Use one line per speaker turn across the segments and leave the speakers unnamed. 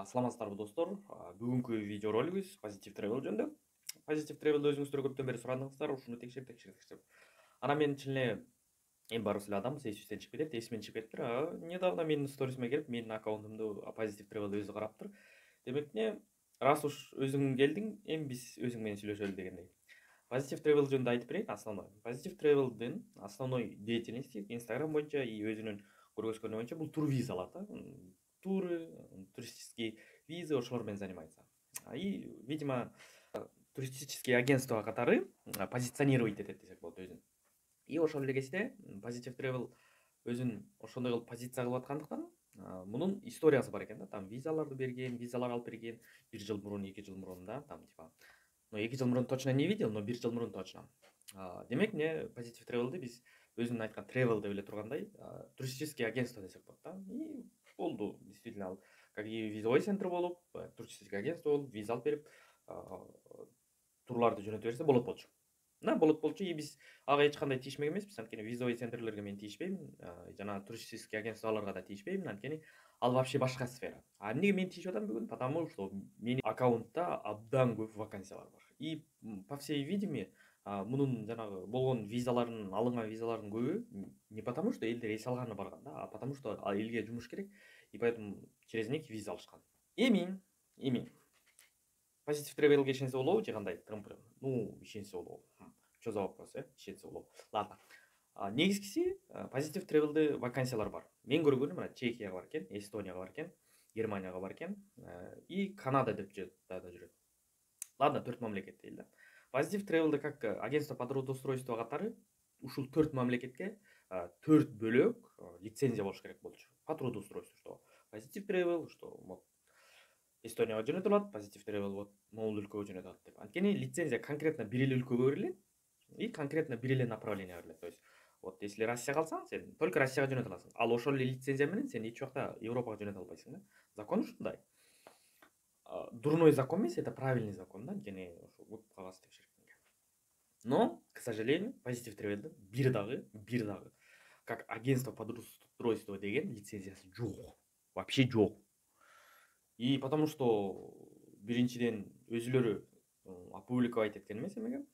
Саламатсыздарбы достор. Бүгүнкү видеоролигибиз Positive Travel жөнүндө. Positive Travel өзүңүздөр көптөн бери сурадыңыздар, ушуну текшерип. Анан мен чын эле эми баарыбыз эле адамбыз, эсибизден чыгып кетет, эсимден чыгып кетиптир. Недавно менин сторисиме келип, менин аккаунтумду Positive Travel өзү караптыр. Демек раз уж өзүң келдиң, эми биз өзүң менен сүйлөшөлү дегендей. Positive Travel жөнүндө айтып берейин. Positive Travel'дын основной деятельности Instagram боюнча и өзүнүн көргөзгөнү боюнча бул тур визалар да. Туры, туристические визы ошолор менен занимается. И, видимо, туристические агентства катары позиционировать этет десек болот өзүн. И ошол эле кезде Positive Travel өзүн ошондой кылып позиция кылып аткандыктан мунун историясы бар экен да. Там визаларды берген, визалар алып берген 1 жыл мурун, 2 жыл мурун да, там типа. Но 2 жыл мурун точно не видел, но 1 жыл мурун точно. Демек Positive Travel'ды биз өзүнүн айткан travel деп эле тургандай туристический агентство десек болот да. И болду, действительно, как и визовой центр болуп, туристический агентство болуп, виза алып берип, турларды жөнөтө берсе болчу. Болот болчу, и биз ага эч кандай тийишмек эмеспиз, анткени визовый центрлерге мен тийишпейм, жана туристический агентстволорго да тийишпейм, анткени ал вообще башка сфера. Эмнеге мен тийишип атам бүгүн? Потому что менин аккаунтта абдан көп вакансиялар бар. И по всей видимости, мунун жанагы болгон визалардын, алынган визалардын көбү не потому что элдер эс алганы барган да, а потому что элге жумуш керек, и поэтому через них виза алышкан. Эми Positive Travel'ге ишенсе болобу же кандай? Ну, ишенсе болобу. Чё за вопрос, ишенсе болобу. Ладно. Негизгиси Positive Travel'ды вакансиялар бар. Мен көргөнүм мына Чехияга бар экен, Эстонияга бар экен, Германияга бар экен, и Канада деп да жүрөт. Ладно, 4 мамлекет дейли да. Positive Travel'ды как агентство по трудоустройству катары ушул 4 мамлекетке 4 бөлөк лицензия болуш керек болчу. По трудоустройству, что Positive Travel, что Эстонияга жөнөтө алат, Positive Travel вот могул өлкөгө жөнөтө алат деп. Анткени лицензия конкретно бир эле өлкөгө берилет и конкретно бир эле направление берилет. То есть вот если Россияга алсаң, сен только Россияга жөнөтө аласың. Ал ошол эле лицензия менен сен эч жакта Европага жөнөтө албайсың да. Закон ушундай. Дурной закон эмес, это правильный закон да, анткени ошо көп кагаз текшерткенге. Но, к сожалению, Positive Travel'дин бир дагы как агентство по трудоустройству деген лицензиясы жок. Вообще жок. И потому что биринчиден өзүлөрү опубликовать эткен эмес эмеге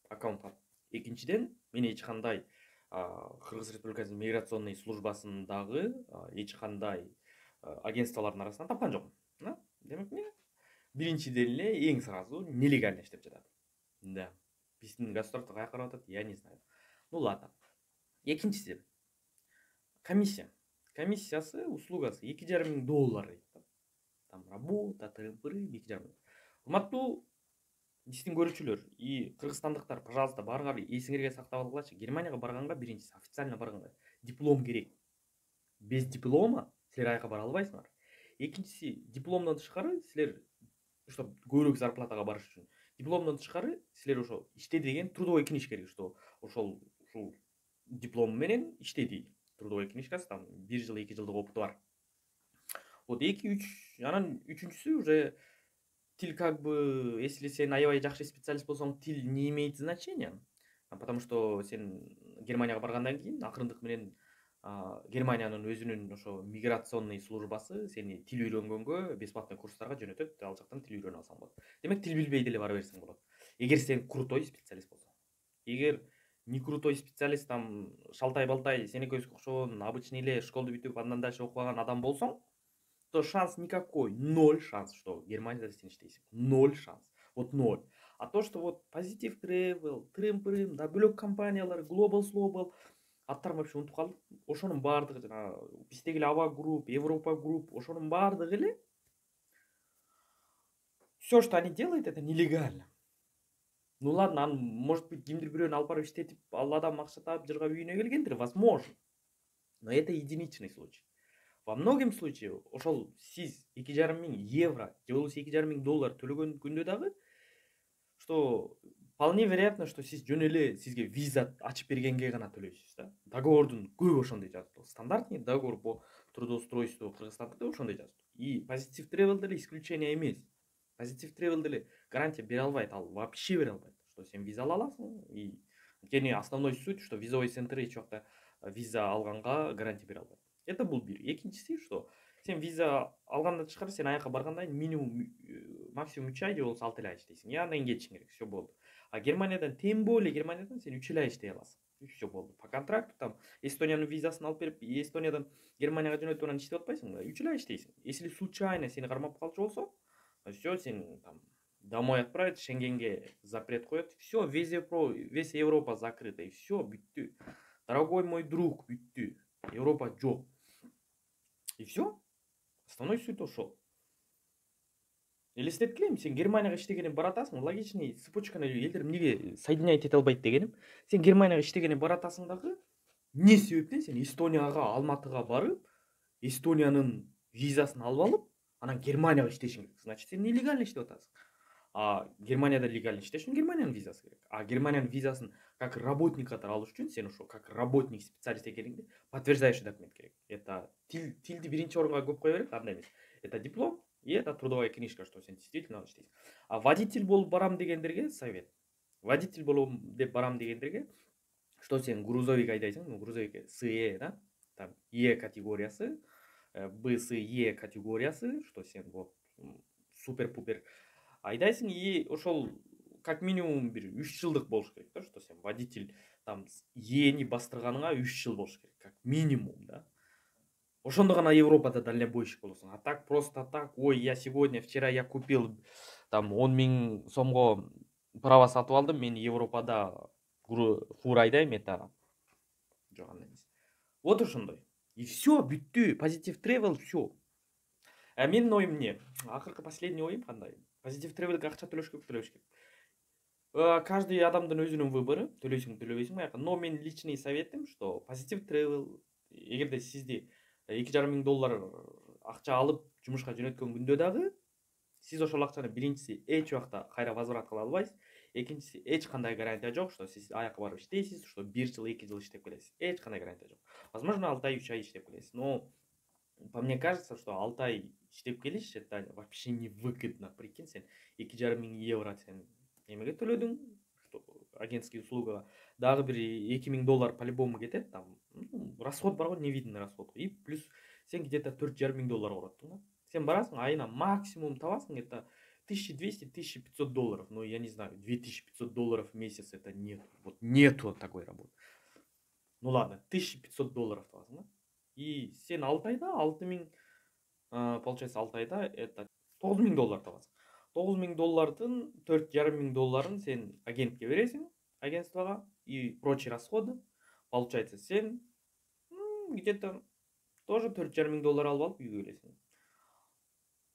аккаунтка. Экинчиден мен эч кандай Кыргыз Республикасынын миграционный службасындагы эч кандай агентстволордун арасынан тапкан жокмун. Демек биринчиден эле эң сразу нелегально иштеп жатат. Да. Биздин государство каяка карап атат, я не знаю. Ну ладно. Экинчиси комиссия. Комиссиясы, услугасы $2,500 дейт. Там работа, тырым-пырым 2,5. Урматтуу биздин көрүүчүлөр и кыргызстандыктар, пожалуйста, баарыңар эсиңерге сактап алгылачы. Германияга барганга биринчиси официально барганга диплом керек. Без диплома силер аяка бара албайсыңар. Экинчиси, дипломдон тышкары силер чтобы көбүрөөк зарплатага барыш үчүн, дипломдон тышкары силер ошо иштеди деген трудовой книжка керек, что ушул диплом менен иштеди. Трудовой книжкасы там 1 жыл, 2 жылдык опыту бар. Вот 2-3, анан үчүнчүсү уже тил как бы, если сен аябай жакшы специалист болсоң, тил не имеет значения, потому что сен Германияга баргандан кийин акырындык менен Германиянын өзүнүн ошо миграционный службасы сени тил үйрөнгөнгө бесплатный курстарга жөнөтөт, ал жактан тил үйрөнүп алсаң болот. Демек тил билбей деле бара берсең болот. Эгер сен крутой специалист болсоң. Эгер не крутой специалист, там шалтай-балтай сенеки өзгө окшогон обычный эле школду бүтүп андан дальше окубаган адам болсоң, то шанс никакой, 0 шанс, что Германияда сен иштейсиң. 0 шанс. Вот 0. А то, что вот Positive Travel, Трым-Прым, да бөлөк компаниялар, Global Global, аттарын вообще унутуп калдым. Ошонун баардыгы жана биздеги эле Ава групп, Европа групп, ошонун баардыгы эле все, что они делают, это нелегально. Ну ладно, может быть, кимдир бирөөнү алып барып иштетип, ал адам акча таап жыргап үйүнө келгендир, возможно. Но это единичный случай. Во многим случаях ошол сиз 2,5 евро же болбосо $2,500 төлөгөн күндө дагы, что вполне вероятно, что сиз жөн эле сизге виза ачып бергенге гана төлөйсүз да. Договордун көбү ошондой жазылат. Стандартный договор по трудоустройству Кыргызстанда ошондой жазылат. И Positive Travel деле исключение эмес. Positive Travel деле гарантия бере албайт, ал вообще бере албайт, что сен виза ала аласың. И анткени основной суть, что визовый центр эч жакта виза алганга гарантия бере албайт. Это был бир. Экинчиси, что Сен виза алгандан тышкары сен аяка баргандан кийин минимум максимум 3 ай же болбосо 6 ай иштейсиң. И андан кийин кетишиң керек. Все болду. А Германиядан тем более Германиядан сен 3 ай иштей аласың. И все болду. По контракту там Эстониянын визасын алып берип, Эстониядан Германияга жөнөтүп анан иштеп атпайсың да. 3 ай иштейсиң. Если случайно сени кармап калчу болсо, все, сен там домой отправят, Шенгенге запрет коет. Все, весь Европа закрыта. И все, бүттү. Дорогой мой друг, бүттү. Европа жок. И все. Основной суть ошол. Элестеткиле эми сен Германияга иштегенин баратасың, логичный цепочканы элдер эмнеге соединять эте албайт дегеним. Сен Германияга иштегенин баратасың дагы, эмне себептен сен Эстонияга, Алматыга барып, Эстониянын визасын алып алып, анан Германияга иштешиң керек. Значит, сен нелегально иштеп атасың. А Германияда легально иштеш үчүн Германиянын визасы керек. А Германиянын визасын как работник катары алыш үчүн сен ошо как работник, специалист экениңди подтверждающий документ керек. Это тилди биринчи орунга көп кое берет, андай эмес. Это диплом и это трудовая книжка, что сен действительно иштейсиң. А водитель болуп барам дегендерге совет. Водитель болом деп барам дегендерге, что сен грузовик айдайсың, ну грузовик СЕ, да? Там Е категориясы, Б, С, Е категориясы, что сен вот супер-пупер айдайсың, и ошол как минимум бир 3 жылдык болуш керек да, что сен водитель там Ени бастырганыңа 3 жыл болуш керек, как минимум, да. Ошондо гана Европада дальнобойщик болосуң. А так просто так, ой, я сегодня, вчера я купил там 10 000 сомго право сатып алдым, мен Европада фура айдайм, это жок андай эмес. Вот ошондой. И все, бүттү, позитив тревел, все. Менин оюм эмне? Акыркы последний оюм кандай? Позитив тревелге акча төлөш керек. Каждый адамдын өзүнүн выбору, төлөйсүң төлөбөйсүң. Но менин личный советим, что позитив тревел, эгерде сизди $2,5 акча алып жумушка жөнөткөн күндө дагы сиз ошол акчаны биринчиси эч убакта кайра возврат кыла албайсыз. Экинчиси эч кандай гарантия жок, что сиз аяка барып иштейсиз, что 1 жыл, 2 жыл иштеп келесиз. Эч кандай гарантия жок. Возможно, 6 ай, 3 ай иштеп келесиз. Но по мне кажется, что 6 ай иштеп келиш это вообще невыгодно. Прикинь, сен €2,5 сен немеге төлөдүң, что агентский услугага. Дагы бир $2,000 по-любому кетет, там расход бар го, невидимый расход. И плюс сен где-то $4,500 короттуң да. Сен барасың, айына максимум табасың, это $1200-1500. Ну, я не знаю, $2500 в месяц это нет. Вот нету такой работы. Ну ладно, $1500 табасың да. И сен 6 айда 6000, получается 6 айда это $9000 табасың. $9000 $4,500 сен агентке бересиң, агентствоға, и прочие расходы. Получается, сен где-то тоже $4,500 алып алып үйгө келесиң.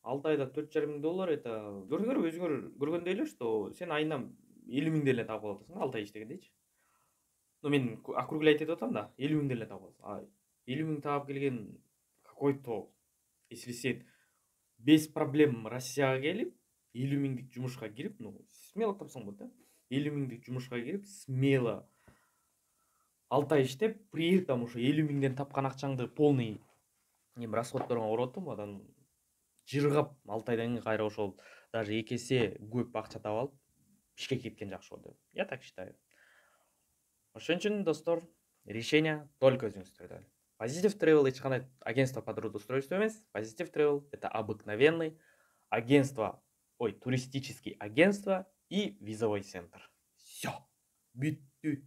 6 айда $4,500 это өзүңөр көргөндөй эле, что сен айына 50 000 эле таап аласың 6 ай иштегендейчи. Ну мен округлять этип атам да, 50 000 эле таап аласың. А 50 000 таап келген какой-то, если сен без проблем Россияга келип 50 000 жумушка кирип, ну смело тапсаң болот да. 50 000 жумушка кирип, смело 6 ай иштеп, при этом ошо 50 000ден тапкан акчаңды полный расходторуңа коротуп, анан жыргап 6 айдан кийин кайра ошол даже 2 эсе көп акча таап алып Бишкекке кеткен жакшы болот. Я так считаю. Ошон үчүн достор, решение только өзүңүздөрдө. Positive Travel эч кандай агентство по трудоустройству эмес. Positive Travel это обыкновенный туристический агентство и визовый центр. Все. Бүттү.